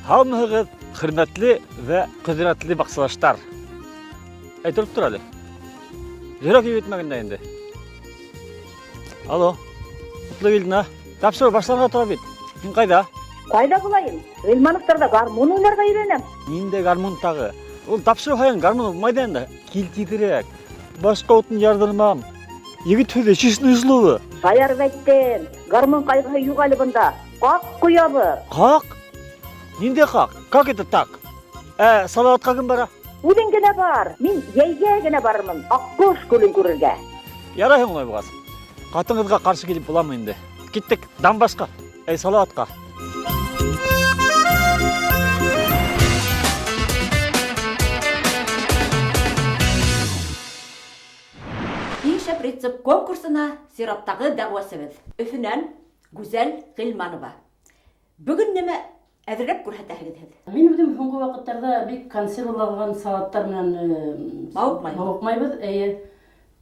Hamınız hürmetli ve kudretli baksılaşlar. Durup duralım. Yürek iyi bitmeginde endi. Alo, mutlu geldin ha. Tapşır başlarına oturabit. Sen kayda? Kayda bulayım. Elmanıktarda garmon oynarga үйренем. Ninde garmon tağı. Ol tapşır hayın garmon olmaydı endi. Kiltidirek. Başka otun yardırmam. Egi töde çişin ıslığı. Sayar бәйттен. Гармон кайгы югалыбында. Как куябы. Как? Нинде как? Как это так? Салаватқа кім бара? Уден генә бар. Мин яйгә генә барырмын. Аккош көлін күрергә. Ярайын оңай бұғас. Қатыңызға қарсы келіп боламын енді. Кеттік, Донбассқа. Салаватқа. Ең шәп рецепт конкурсына сираттағы дәғуасыбыз. Өфінен Гүзәл Ғилманова. Бүгін неме әзірлеп күрһәтәһегеҙ? Мен үҙем һуңғы ваҡыттарҙа бик консерваланған салаттар менән мауыҡмайбыҙ.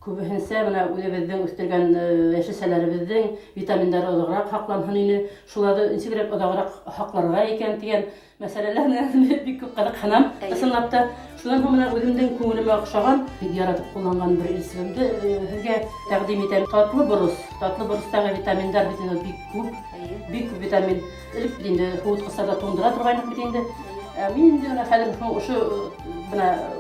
Күбеһенсә менә үҙебеҙҙең үҫтергән йәшелсәләребеҙҙең витаминдары оҙағыраҡ һаҡланһын ине, шуларҙы нисегерәк оҙағыраҡ һаҡларға икән тигән мәсьәләләр менән бик күп ҡыҙыҡһынам, ысынлап та. Шунан һуң менә үҙемдең күңелемә оҡшаған, бик яратып ҡулланған бер рецептымды һеҙгә тәҡдим итәм. Татлы борос. Татлы боростағы витаминдар бит бик күп витамин. Элек бит инде һыуытҡыстарҙа туңдыра торғайныҡ бит инде. Мин инде хәҙер ошо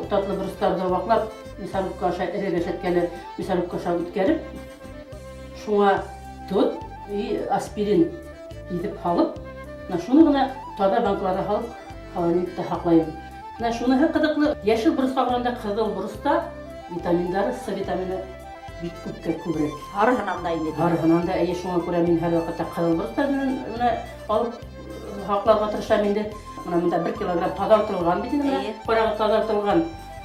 татлы боростарҙы ваҡлап, мясорубка аша эреге шәткәле мясорубка аша үткәреп, шуңа тот и аспирин иҙеп һалып, шуны ғына таҙа банкаларға һалып, холодильникта һаҡлайым. Шуныһы ҡыҙыҡлы, йәшел боросҡа ҡарағанда ҡыҙыл бороста витаминдары, С витамины бик күберәк. Һарыһынан да инде. Һарыһынан да, шуңа күрә мин һәр ваҡытта ҡыҙыл боростар менән алып һаҡларға тырышам инде. Мында 1 килограмм таҙартылған бит инде, ҡарағы таҙартылған,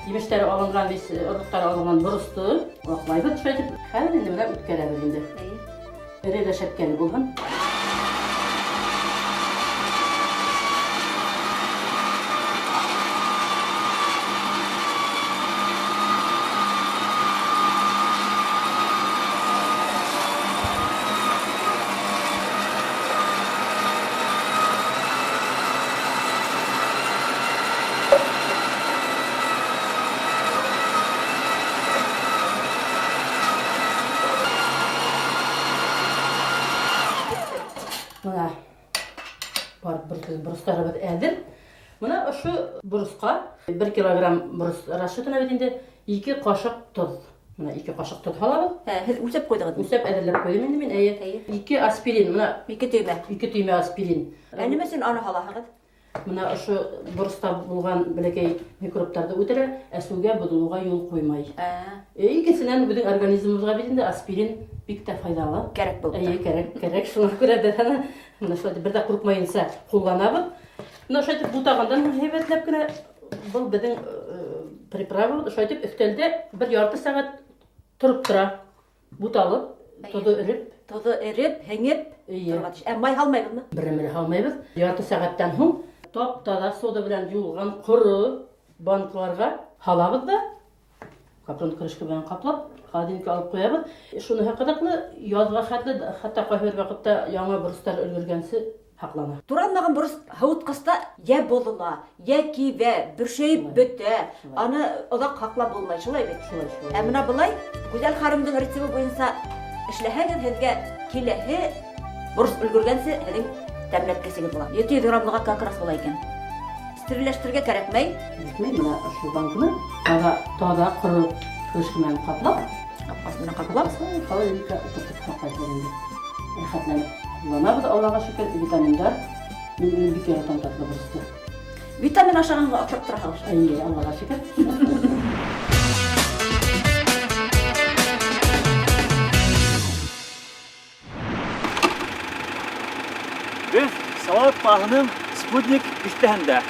емештәре алынған, оҙоҡтары алынған боросто ваҡлайбыҙ, шайтып, хәҙер инде менә үткәрәбеҙ инде. Эреге шәткәне булһын. Мына боростарыбыҙ әҙер. Мына ошо боросҡа 1 килограмм борос расчетына бит инде 2 ҡашыҡ тоҙ. Мына 2 ҡашыҡ тоҙ һалабыҙ. Һеҙ үлсәп ҡуйҙығыҙ. Үлсәп әҙерләп ҡуйҙым инде мин. 2 аспирин, мына 2 төймә аспирин. Нимә өсөн аны һалаһығыҙ? Мына ошо бороста булған бәләкәй микробтарҙы үтерә, әсеүгә, боҙолоуға юл ҡуймай. Икенсенән беҙҙең организмыбыҙға бит инде аспирин бик тә файҙалы. Кәрәк булды. Кәрәк. Шуға күрә беҙ аны бер ҙә ҡурҡмайынса ҡулланабыҙ. Шайтып бутағандан һәйбәтләп кенә был беҙҙең приправабыҙ. Шайтып өҫтәлдә 1 ярты сәғәт тороп тора. Буталып, тоҙо эреп, һеңеп, май һалмайбыҙмы? Берәмәле һалмайбыҙ. Ярты сәғәттән һуң тап-таҙа сода белән юылған ҡоро банкаларға һалабыҙ да, капрон крышка белән ҡаплап, холодильникка алып ҡуябыҙ. Шуныһы ҡыҙыҡлы, яҙға хәтле, хатта ҡайһы бер ваҡытта яңы боростар өлгөргәнсе һаҡлана. Туранмаған борос һыуытҡыста йә боҙола, йә кибә, бөршәйеп бөтә. Аны оҙаҡ һаҡлап булмай, шулай бит. Ә менә былай, Гүзәл ханымдың рецебы буйынса эшләһәгеҙ, һеҙгә киләһе борос өлгөргәнсе һеҙҙең тәмләткесегеҙ була. 700 граммлыға как раз була икән. Стерильләштерергә кәрәкмәй. Мына ошо банканы таҙа ҡоро крышка менән ҡаплап, холодильникка тотоп һаҡлайбыҙ инде. Рәхәтләнеп ҡулланабыҙ, Аллаға шөкөр, витаминдар. Мин бик яратам татлы боросто. Витамин ашағанға оҡшап тораһығыҙ. Аллаға шөкөр. Biz Салават тағының спутник истәһендә.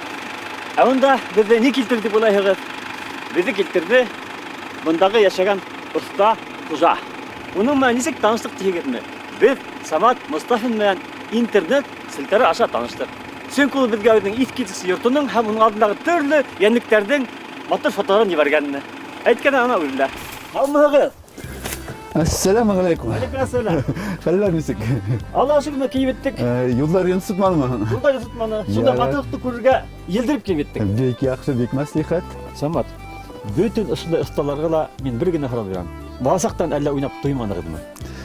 Онда беҙҙе ни килтерҙе булайһығыҙ? Беҙҙе килтерҙе бындағы йәшәгән оста хужа. Уның менән нисек таныштыҡ тиһегеҙме? Беҙ Самат Мостафин менән интернет селтәре аша таныштыҡ. Сөнки ул беҙгә үҙенең иҫ китеүсе йортоноң һәм уның алдындағы төрлө йәнлектәрҙең матур фотоларын ебәргәнне. Әйткәне ана үрелә. Һаумыһығыҙ? Assalamu alaikum. Aleykümselam. Haller misik? Allah şükür kiyibettik. Yollar yeni tutmadı mı? Burada yutmаны. Şunda Ya. batılıқты көрге елдіріп кебеттік. Bek yaxşı, bek maslahat. Самат, bütün ısında ıstalarga da men bir gene harap beram. Баласақтан әллә уйнап туйманыгызмы?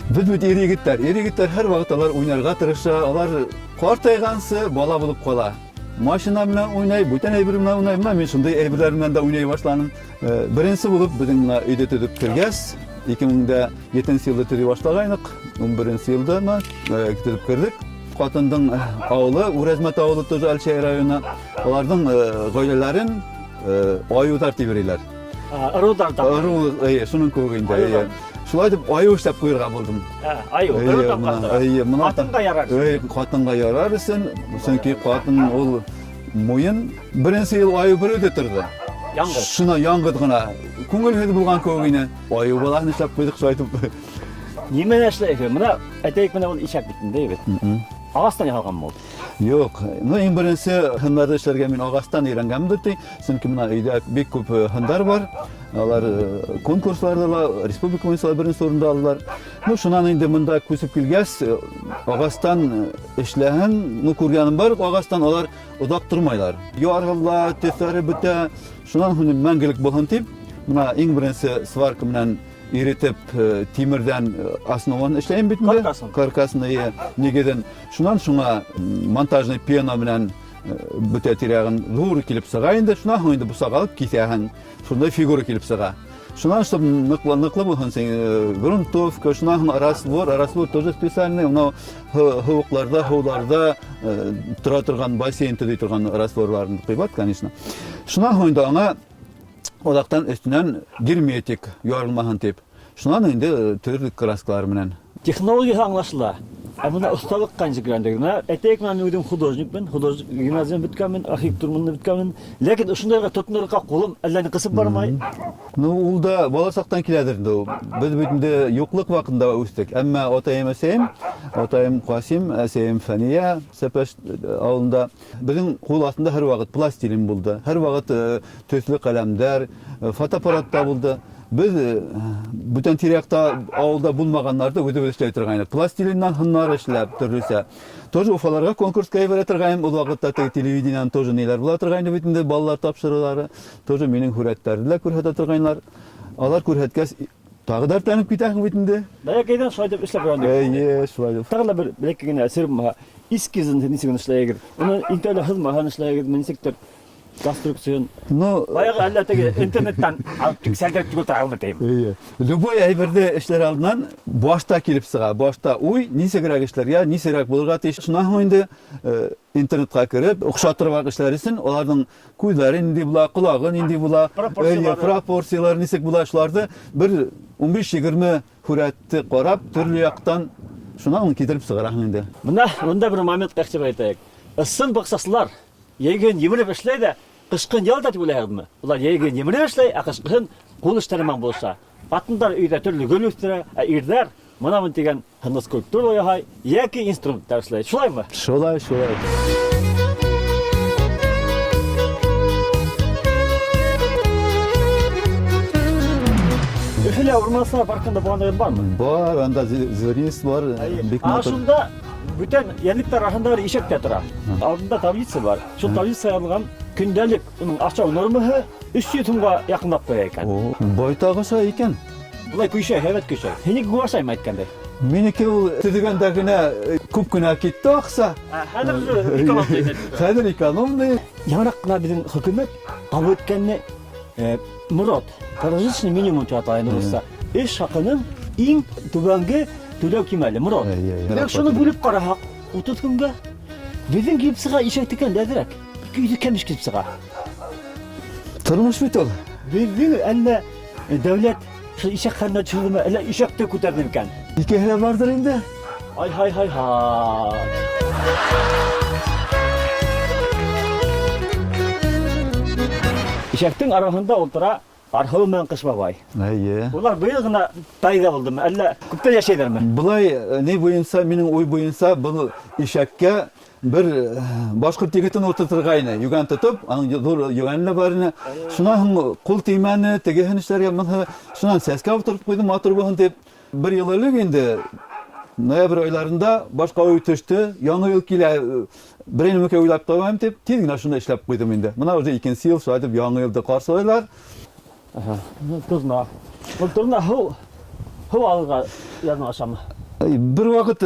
Büt erigitler her vaqt alar oynarga tırışa, alar qartaygansı bala bulup qala. Maşina bilen oynay, bütün eybir bilen oynay. Men şunday eybirler bilen de oynay başladım. Birinci bulup bizim uyda tüdüp kirges. 2007 yılda tüdüp başlagaynyk. 11 yılda tüdüp kirdik. Qatındın ağlı, Urazmat ağlı tozu Alşehir rayonuna. Olardan gaylelerin ayı tartib verirler. Ырыудардан. Arı, şunun koguyunda. Şulay dep ayı işlep koyurga buldum. Айы, ырыудан қақтыра. Қатынға ярар. Қатынға ярарсың. Çünkü қатын ол мойын бірінші ел айы бір өте тұрды. Яңғыз. Шына яңғыдғына. Көңіл хеді болған көгіне. Айы балағын işlep қойдық шайтып. Немен әшлейді? Мына әтейік мына ол ишак бітін дейбет. Ағастан яғалған мол. Yok. En birinci hınlarda işlerge men ağastan öğrengemdir. Çünkü mına uyda bek köp hınlar var. Alar konkurslarda Respublika oyuncular birinci sorunda aldılar. Şundan indi mında küsüp kilges ağastan işlehen көргенім бар. Ağastan olar odak durmaylar. Yargılar, tesari bite. Şundan hünün мәңгілік болын tip. Mına en birinci svarkı bilen eritip timirden основаны işleyen bitmedi. Karkasını negeden şundan şuna montajный piyano bilen büte tiragın zor kilip sığayındı. Şuna hünde bu sağalıp kisehen şunda figürü kilip sığa. Şundan işte nıklı bulun sen gruntovka şundan arası тоже специальный ona hıvıklarda hıvlarda tıra тұрған бассейн tüdü тұрған arasvorlarını kıybat конечно. Şuna hünde ona odaktan üstünden girmeyetik yorulmahan tip. Şundan indi türlü kraskalar bilen. Технология аңлашыла. Мына ұсталық қанша грандығына. Әтек мен өзім художникпін. Художник гимназияны біткенмін, архитектураны біткенмін. Ләкин ушындайға тотынырға қолым әлләні қысып бармай. Ул да баласақтан келедір. Біз бүтінде yokluk вакытында өстік. Әмма отайым әсейім, отайым Қасим, әсейім Фәния, Сәпәш ауылында. Біздің қол астында әр вақыт пластилин болды. Әр вақыт төслі қаламдар, фотоаппаратта болды. Biz bütün tirakta ağılda bulmaganlarda ödü işlep turgayny. Plastilinden hınlar işlep türlüse. Тоже ufalarga konkurs kaybeре turgayım. O vaqtda televiziyadan тоже neler bular turgayny bütünde ballar tapşırılары. Тоже menin hüretlerdiler көрһәтә turgaylar. Алар көрһәткәс тагыдар танып китәһең bütünde. Бәләкәйдән шулай эшләп барган. Шулай. Тагыла бер бәләкәй генә әсерем бар. Искизен нисеген эшләйгер. Уны интернет хызмаһын эшләйгер. Менсектер конструкцион. Баягы әллә теге интернеттан алып тиксәлдереп түгел тагылматайм. Любой әйберде эшләр алдынан башта килеп сыга. Башта уй, нисегрәк эшләр, я нисерәк булырга тиеш. Шуннан инде интернетка кирип, охшатырга эшләр өчен аларның күзләре инде була, кулагы инде була, пропорциялар нисек була шуларды бер 15-20 хүрәтте карап, төрле яктан шуннан китереп сыгараһың инде. Мына монда бер момент качып әйтәйек. Ысын баксаслар Еген еміріп эшләйді, қышқын ялда деп ойлаймын. Олар еген еміріп эшләй, қышқын қол іштәрімен болса. Қатындар үйде түрлі гүл өстірі, ирдер, мұнамын деген хыныс көктір ойағай, яки инструменттар эшләй. Шулай ма? Шулай. Үхілі Урмансар паркында болғандығын бар ма? Бар, анда зверинство бар. Ашында бүтән янлыктар арасында ишектә тора. Алдында таблица бар. Шул таблица язылган көндәлек уның акча нормаһы 300 сумга якынлап куя икән. Байтагыша икән. Булай көйшә, һәйбәт көйшә. Һине гуашаймы әйткәндә? Минеке ул төзегәндә генә күп кенә китте акса. Хәзер экономия итә. Хәзер экономия. Ярак кына безнең хөкүмәт табып үткәнне Мурат, прожиточный минимум чатайны булса, эш хакының иң түбәнге түләү кимәле Мурат. Мен шуны бүлеп караһак, 30 көнгә безнең киеп сыга ишәктекән дәдерәк. 200 кемиш киеп сыга. Тормыш бит ул. Безнең әллә дәүләт шу ишәк хәнә чыгымы, әллә ишәкте күтәрде икән. Икеһенә бардыр инде. Ай. Ишәктең арасында ултыра Архау мен Кыш бабай. Улар быел гына пайда булдымы, әллә күптән яшәйдерме? Булай не буенса, минең уй буенса, бу ишәккә бер башкорт егетен утыртыргайны, юган тотып, аның зур юганны барны. Шуннан кул тимәне, тегеһен эшләргә, шуннан сәскә утырып куйдым, матур булсын дип. bir yıl элек инде ноябрь айларында башка ой төштө. Яңа ел килә, бер нәмәкә уйлап табам дип, тиз генә шуны эшләп куйдым инде. Менә уже 2нче ел шулай дип яңа елды каршылайлар. Тозна. Бұл тұрна ху алға язма ашамы. Бер вакыт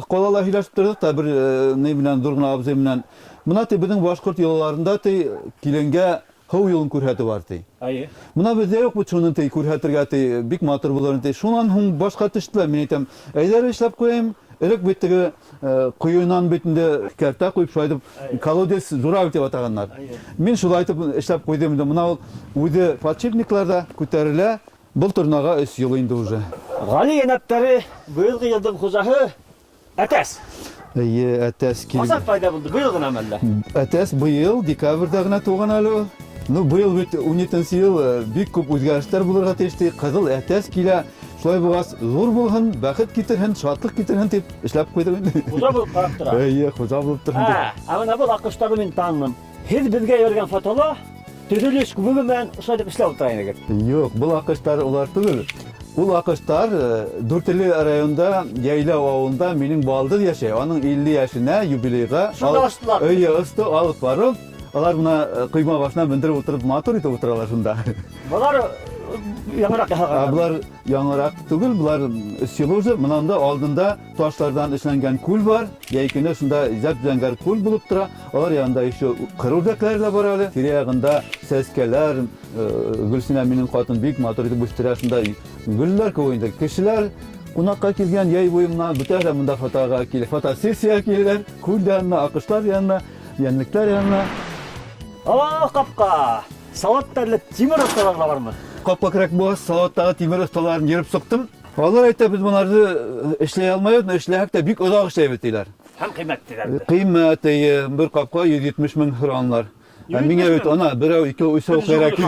калала һөйләшеп тордык та бер не белән Дургына абзый белән. Менә безнең башкорт елларында киленгә ху юлын күрһәтү бар ди. Айы. Менә бездә юк бу шуны күрһәтергә бик матур булыр ди. Шуннан һуң башка төштеләр. Мин әйтәм, әйдәр эшләп куйам. Элек бит теге куюнан битендә кәртә куйып шулай дип колодец зурак дип атаганнар. Мин шулай итеп эшләп куйдым инде. Менә ул үзе подшипникларда күтәрелә. Бұл турнага 3 ел инде уже. Гали янаттары быелгы елдың хужаһы Әтәс. Әтәс Касан пайда булды быел гына мәллә. Әтәс быел декабрьдә гына туган әле. Ну быел бит 17нче ел бик күп үзгәрешләр булырга тиешти. Кызыл әтәс килә. Шулай булгас, зур булган, бәхет китерһен, шатлык китерһен дип эшләп куйдым инде. Хужа булып карап тора. Хужа булып тора. Менә бу акыштагы мин таныдым. Һез безгә йөргән фотолар төзелеш күбе белән шулай дип эшләп утыра инде. Юк, бу акыштар улар түгел. Ул акыштар Дүртөйле районында Яйлау авылында минем балдыр яшәй. Аның 50 яшенә юбилейга ысты алып барып, алар менә кыйма башына мендереп утырып матур итеп утыралар шунда. Булар яңарак яһаган. Булар яңарак түгел, булар селожы. Монанда алдында ташлардан эшләнгән күл бар. Яйкенә шунда зәп-зәңгәр күл булып тора. Алар янында еще кырылдаклар да бар әле. Тирә-ягында сәскәләр, Гөлсинә минем хатын бик матур итеп үстерә шунда. Гөлләр көенде. Кешеләр кунакка килгән яй буена бүтән монда фотога килеп, фотосессия киләләр. Күлдән акышлар янына, янлыклар янына. Капка. Саваттарлы тимер осталар бармы? Капка кирәк булса, саваттагы тимер осталарын йөреп суктым. Алар әйтә, без монарды эшләй алмыйбыз, эшләһәк тә бик озак эшләйбез диләр. Һәм кыйммәтлеләр. Кыйммәте бер капка 170 мең хранлар. Миңа бит ана берәү икәү үсә кирәк.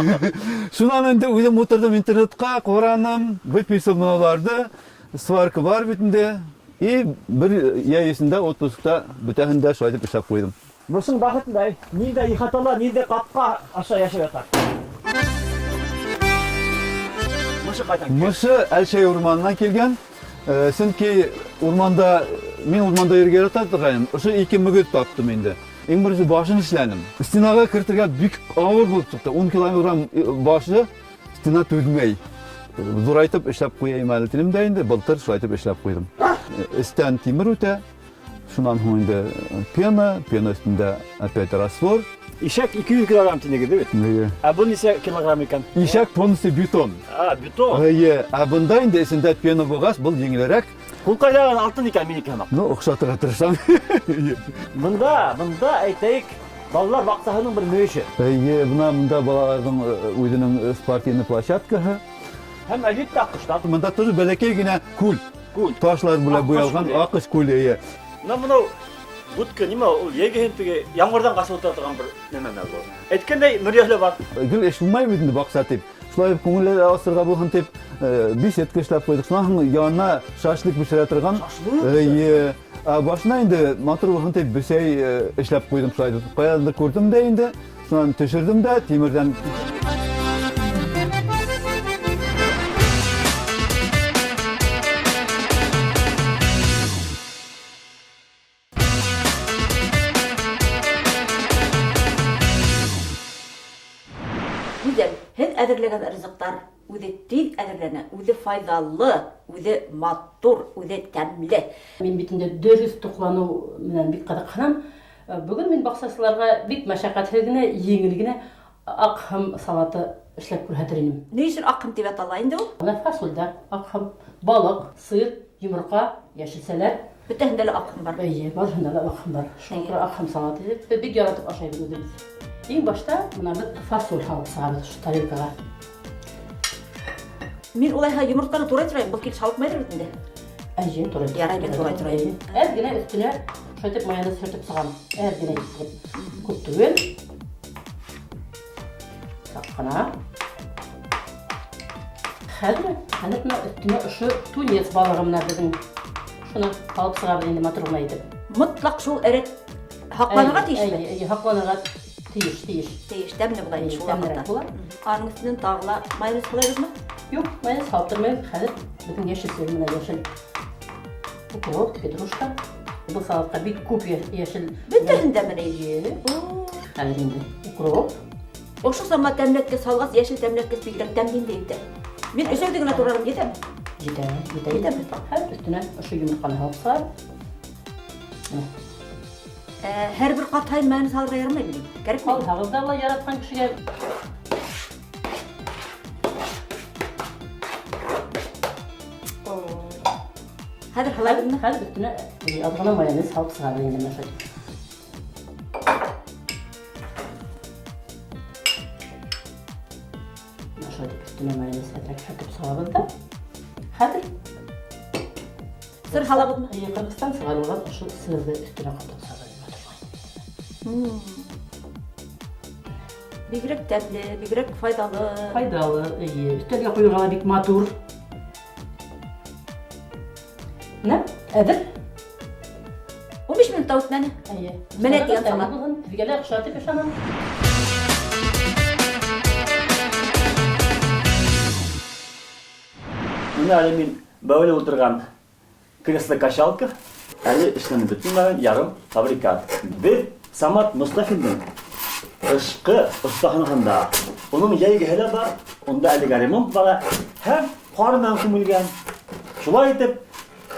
Шуннан инде үзем утырдым интернетка, караным, выписал моноларды, сварка бар бит инде. И бер яисендә отпускта бүтәнендә шулай дип эшләп куйдым. Бусын бахытлай. Нидә ихаталар, нидә капка аша яшәп ята. Мышы Әлшәй урманынан килгән. Сөнки урманда мин урманда йөргән ятадым. Ошо 2 мөгез таптым инде. Иң беренче башын эшләдем. Стенага кертергә бик авыр булып чыкты. 10 килограмм башы стена түзмәй. Зурайтып эшләп куяйм әле дидем дә инде. Былтыр шулай итеп эшләп куйдым. Истән тимер үтә. Шуннан һуң инде пена өстендә опять раствор. Ишәк 200 килограмм тинеге бит. Бу ничә килограмм икән? Ишәк тоннасы бетон. Бетон. Бунда инде эсендә пена булгас, бул җиңелрәк. Кул кайдаган алтын икән минеке һәм. Ну, охшатырга тырышам. Монда әйтәйек, балалар баксаһының бер мөеше. Монда балаларның үзенең спортивный площадкаһы. Һәм әлбәттә акыштар. Монда тоже бәләкәй генә күл. Ташлар белән буялган акыш күле. Менә Будка нима ул егеһен теге яңгырдан качып утыра торган бер неме бу. Әйткәндәй, мөрьәһле бар. Гел эшләмәй бит инде бакса дип. Шулай күңелле асырга булган дип, бишет эшләп куйдык. Шуннан янына шашлык бишерә торган. Башына инде матур булган дип бисәй эшләп куйдым шулай дип. Каядыр күрдем дә инде. Шуннан төшердем дә тимердән. Һез әзерләгән ризыктар үзе тиз әзерләнә, үзе файдалы, үзе матур, үзе тәмле. Мин бит инде дөрес туклану менән бик кызыксынам. Бүген мин баксачыларга бик мәшәкатьле генә, җиңел генә акхам салаты эшләп күрһәтер идем. Ни өчен акхам дип атала инде ул? Менә фасольда акхам, балык, сыр, йомырка, яшелсәләр. Бөтәһендә лә акхам бар. Барысында да акхам бар. Шуңа акхам салаты дип бик яратып ашайбыз үзебез. Иң башта мына бит фасоль халып сагабыз шу тарелкага. Мин улайга йомырканы турай торайм, бу кил шалпмайдыр бит инде. Әҗен турай. Ярай бит турай торайм. Әз генә өстенә шайтып майонез сөртеп сагам. Әз генә итеп. Күп түгел. Саккана. Хәзер әнәтне өстенә ошо тунец балыгы менә безнең шуны халып сагабыз инде матур булмай итеп. Мутлак шул эрек хакланырга тиешме? Хакланырга тиеш. Тиеш, тәмле булай шул вакытта. Аның өстеннән тагыла майонез кылабызмы? Yok, ben saltırmayı hadi bütün yeşil sürümüne yeşil. Укроп, петрушка. Bu salatka bir kup yeşil. Бөтәһен дә менә иде. Hadi şimdi укроп. Ошо сама тәмләткә салгас, яшел тәмләткә бигрәк тәмле инде. Мин өсәүдә генә турарым кетәм. Gider. Hadi üstüne şu yumurtanı hapsar. Һәр бер кат һайын мәне салырга ярамый бит. Кәрәкме? Al hağızda Allah yaratkan kişiye. Хәзер һалай бирме? Hadi üstüne azgına mayonez halk sığarı yeniden mesela. Şöyle üstüne mayonez etrek çöküp sığarı da. Hadi. Сыр һалабызмы? Kırgızistan sığarılan şu sığırdı üstüne katıp sığarı. Бигрәк тәмле, бигрәк файдалы. Faydalı, iyi. Üstüne koyulan bir matur. Ne? Edir? 15 минутта үтмәне. İyi. Менә дигән салат. Тигәлә акчаты пешанам. Менә әле мин бәүле утырган кресло-качалка, әле эшләнеп бетмәгән ярым фабрикат. Без Самат Мустафинның эшкы остаханында. Оның җәйгәһе бар, онда әле ремонт бар. Һәм карман күмелгән. Шулай итеп,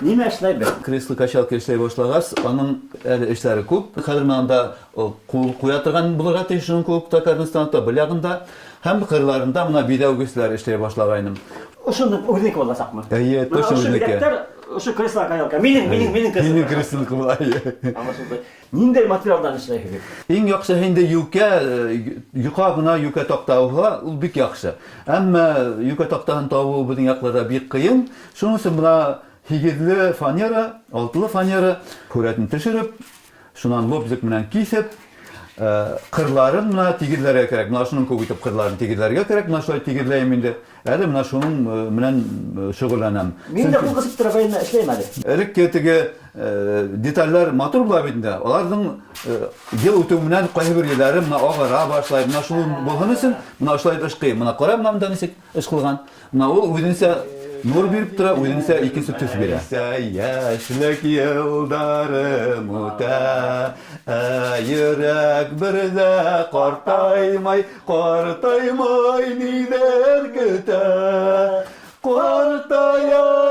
нимә эшләйбез? Кресло качалка эшләй башлагас, аның әле эшләре күп. Хәзер монда кул куя торган булырга тиеш шуның күп Татарстанда, белягында һәм кырларында мына бидәүгесләр эшләй башлагайным. Ошоны үрнәк буласакмы? Әйе, точно үрнәк. Ошо кресло-качалка. Минең кресло. Минең кресло кулай. Ниндәй материалдан эшләйбез? Иң яхшы инде юка гына юка тактауга ул бик яхшы. Әмма юка тактаһын табу безнең якларда бик кыен. Шуның өчен мына хигезле фанера, алтылы фанера күрәтен төшереп, шунан лобзик менән кисеп, кырларын мына тигезләргә кирәк. Мына шуның күп итеп кырларын тигезләргә кирәк. Мына шулай тигезләйм инде. Әле мына шуның менән шөгыльләнәм. Мин дә бу кысып торган эшләйм әле. Элекке теге детальләр матур була бит инде. Аларның ел үтү менән кайбер берләре мына агара башлай. Мына шуның булган өчен мына шулай эшкый. Мына кара мына ничек эш кылган. Мына ул үзенчә нур биреп тора, үзенчә икенче төс бирә. Яшьлек елдарым үтә, йөрәк бердә картаймай нидер көтә. Картаямыны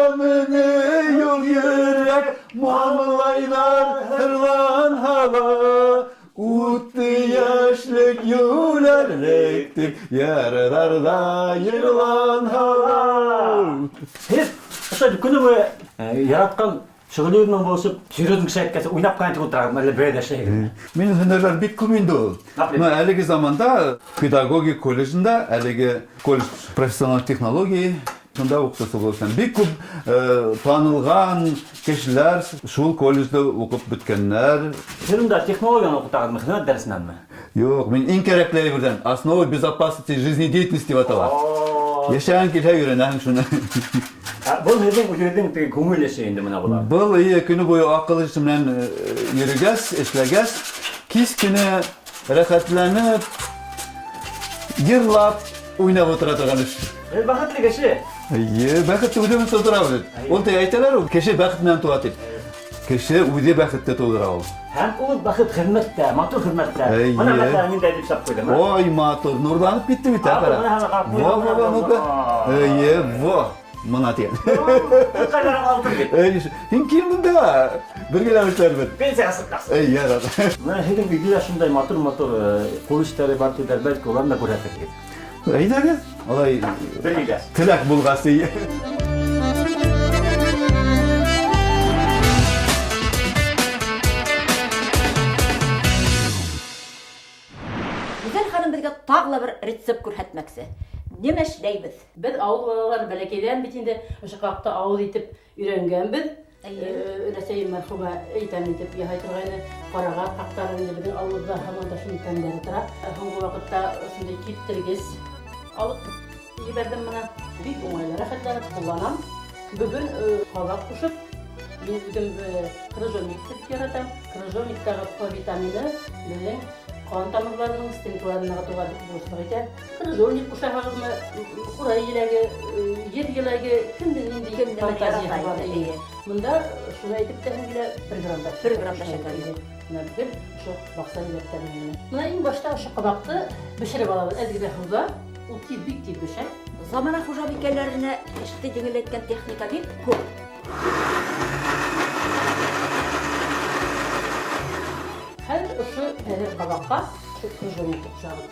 юл йөрәк, мамлайлар хырлан һава. Үтте яшьлек юләрлектеп, ярдарда йырлан һава. Сез ошо күнү буе яраткан шөгыльләрнең булышып, жүрөдүң кешәккәсе уйнап кайтып утырам, әле бәйдә эшләйм. Минем һөнәрләр бик күп инде ул. Менә әлеге заманда педагогик колледжында, әлеге колледж профессиональ технология шунда укытасы булсын. Бик күп танылган кешеләр шул колледжда укып беткәннәр. Сез технологияны укытагызмы, хезмәт дәресенәнме? Юк, мин иң кирәкле бердән основа безопасности жизнедеятельности дип атала. Яшәгән килә йөрәнәң шуны. Бу үзеңнең теге күңел эше инде менә булар. Был көне буе акыл эше белән йөрегәс, эшләгәс, кис көне рәхәтләнеп, йырлап, уйнап утыра торган эш. Бәхетле кеше. Бәхетле үзе менә тудыра бит. Ул да әйтәләр, ул кеше бәхет менән туа дип. Кеше үзе бәхеткә тудыра ул. Һәм ул бәхет хезмәттә, матур хезмәттә. Менә мәсәлән мин дә дип чап куйдым. Ой, матур, нурланып китте бит, кара. Во. Мына тиен. Кайдан алдың бит? Һин ким монда? Бергә эшләр бит. Пенсия сыктас. Ярат. Менә һинең өйдә шундай матур кул эшләре бар диләр, бәлки уларны да күрәсез. Әйдәгез. Алай Бергә. теләк булгасы. Гүзәл ханым безгә тагы бер рецепт күрһәтмәкче. Нимә эшләйбез? Без авыл балалар бәләкәйдән бит инде ошо какта авыл итеп өйрәнгәнбез. Рәсәй мәрхүмә әйтәм итеп яһай торганы карага кактарын инде безнең авылда һаман да шуның тәмләре тора. Соңгы вакытта шундый киптергез алып җибәрдем менә. Бик уңайлы рәхәтләнеп кулланам. Бүген кабак кушып Мин үзем крыжовник дип яратам. Крыжовниктагы К витамины безнең кан тамырларының стентларына туган булышлык итә. Крыжовник кушагызны курай еләге, җир еләге кемдән инде фантазия бар иде. Монда шуны әйтеп тәһмилә 1 граммда. 1 граммда шәкәр иде. Менә бер шу баксан дигән. Менә иң башта шу кабакты бешереп алабыз. Әзгә хуза, ул бик тиз бешә. Замана хужабикәләренә эште җиңеләйткән техника бик күп. Хәзер ошо бер кабакка крыжовник кушабыз.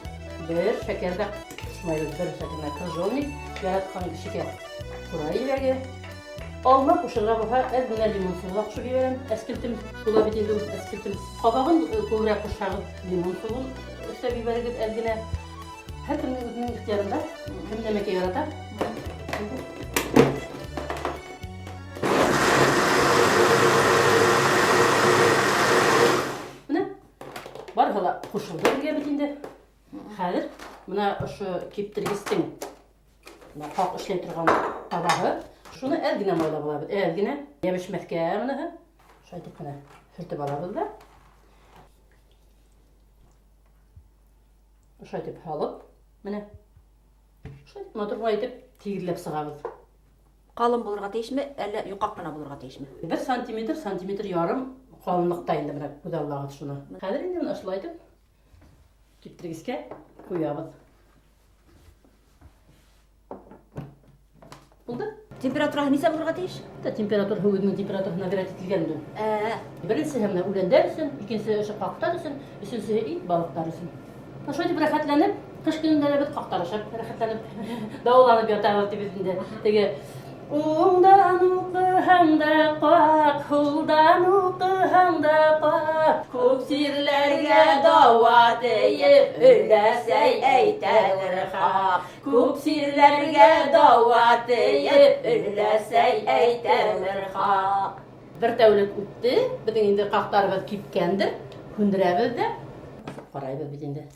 Бер шәкәрдә кушмайбыз, бер шәкәрдә крыжовник, яраткан шәкәр. Курай иләге. Алма кушырга булса, әзгә лимон суы кушып бирәм. Әскелтем була бит инде, әскелтем. Кабагын күбрәк кушабыз, лимон суын өстә бибәргез әзгә. Һәркемнең үзенең ихтиярында, кем нәмәкә ярата. Менә баргыла кушылды бергә бит инде. Хәзер менә ошо киптергестең менә как эшләй торган табагы, шуны әзгә майлап алабыз. Әзгә ябышмәскә менә. Шайтып менә сүртеп алабыз да. Шайтып алып, менә шайтып матур итеп тигерләп сыгабыз. Калын булырга тиешме, әллә юкак кына булырга тиешме? 1 сантиметр ярым калынлыкта инде менә күзаллагы шуны. Хәзер инде менә шулай итеп киптергескә куябыз. Булды? Температураһы нисә булырга тиеш? Температура һаваның температурасына göre ителгәндер. Беренче һәм үләннәр өчен, икенчесе ошо кактар өчен, өченчесе ит балыктар өчен. Шулай дип рәхәтләнеп, кыш көнендә лә бит кактарышып, рәхәтләнеп, дауланып ятабыз дип инде. Теге уңдан укыһаң да как, һулдан укыһаң да как, күп сирләргә дава тиеп, өләсәй әйтәлер хак. Күп сирләргә дава тиеп, өләсәй әйтәлер хак. Бер тәүлек үтте, безнең инде кактарыбыз кипкәндер, күндерәбез дә, карайбыз бит инде.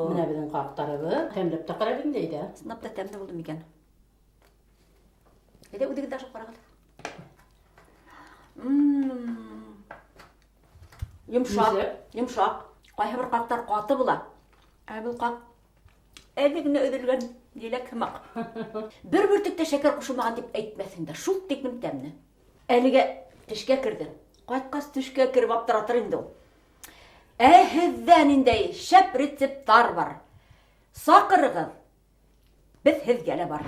Менә безнең кактарыбыз тәмләп тә карап инде иде. Сынап та тәмле булды микән? Әйдә үдегез дә ашап карагыз. Йомшак. Кайһы бер кактар каты була. Ә бу как әдегенә өдөлгән диләк химак. Бер бөртектә шәкәр кушылмаган дип әйтмәсең дә, шул тикмен тәмле. Әлегә тешкә керде. Кайткас тешкә киреп аптыратыр инде ул. Һездән инде шәп рецептлар бар. Сакырыгыз. Без һезгә лә бар.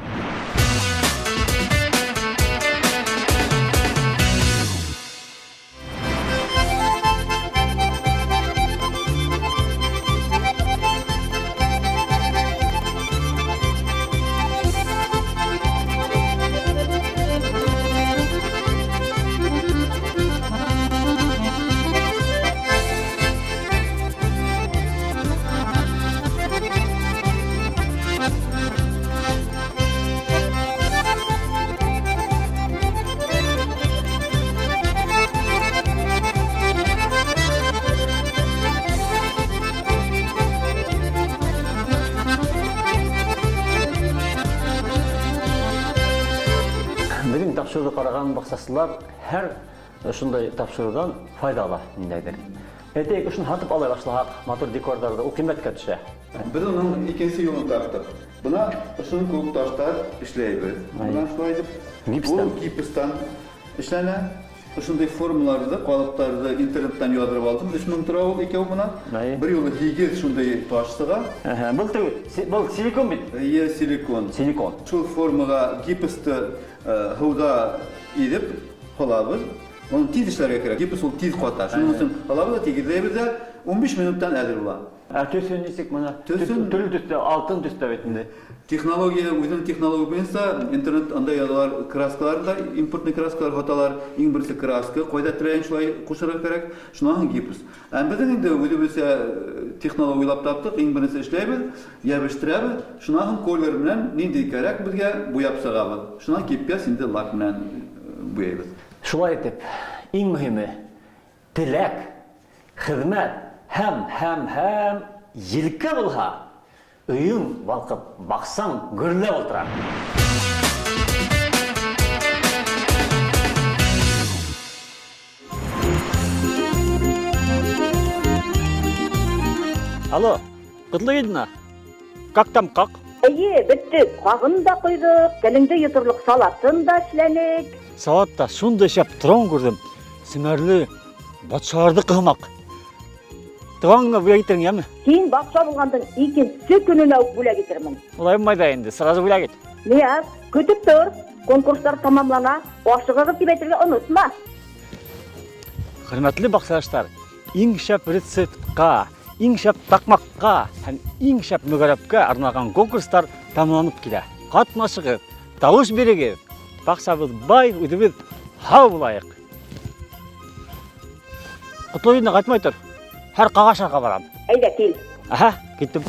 Bizim topşırığı qarağan baxsasılar hər şunday topşırıqdan faydalı indədir. Etəyik üçün hatıb alay başlayaq, motor dekorlarda o qiymətə düşə. Biz onun ikinci yolunu taptık. Buna şunun koyup taşlar işleyeceğiz. Buna şöyle edip, bu gipstan işlenen şunday formlarda, kalıplarda internetten yadırıp aldım. 3000 lira oldu ikev buna. Bir yolu higel şunday taştığa. Bu silikon bit? Ye silikon. Silikon. Şu formada gipsti hıvda edip halabız. Onun tiz işlerge gerek. Gips ol tiz qatar. Şunun için halabız da tegirleybiz de 15 minuttan ədir ola. Tösün desek bana, türlü düstə, altın düstə betində. Технология, өзінің технология бойынша интернет андай ядылар краскалар да, импортный краскалар хаталар, ең бірісі краска, қойда тірәйін шулай қошырға керек, шунаған гипс. Біздің енді өзі технологиялап таптық, ең бірісі ішлейбіз, ябыштырабыз, шунаған колер менен нендей керек бізге бояп сағабыз. Шунан кеппес енді лак менен бояйбыз. Шулай етіп, ең mühimi тілек, хизмәт, һәм елкі болға, үйің балқып, бақсаң, гүрлеп отырар. Алло, Құтлыйдына. Как там, как? Әйе, бітті. Қағын да қойдық, кәліңді етірлік салатын да ішленік. Салатта шундай шап тұран көрдім. Сімәрлі батшаларды қылмақ. Тұғаңына бүле кеттерің емі? Кейін бақша болғандың екінші күніне бүле кетірмін. Олай майда енді, сразу бүле кет. Нияз, күтіп тұр. Конкурстар тамамлана. Ашығығып кебетерге ұнытма. Құрметлі бақсараштар, ең шап рецептқа, ең шап тақмаққа, һәм ең шап мүгәрәпкә арналған конкурстар тамамланып килә. Катнашыгыз, тавыш бирегез. Бақсабыз бай, үдебез һау булайык. Құтлыйдына қайтмай тұр. Һәр қағашарға барам. Әйдә, кел. Аха, киттім.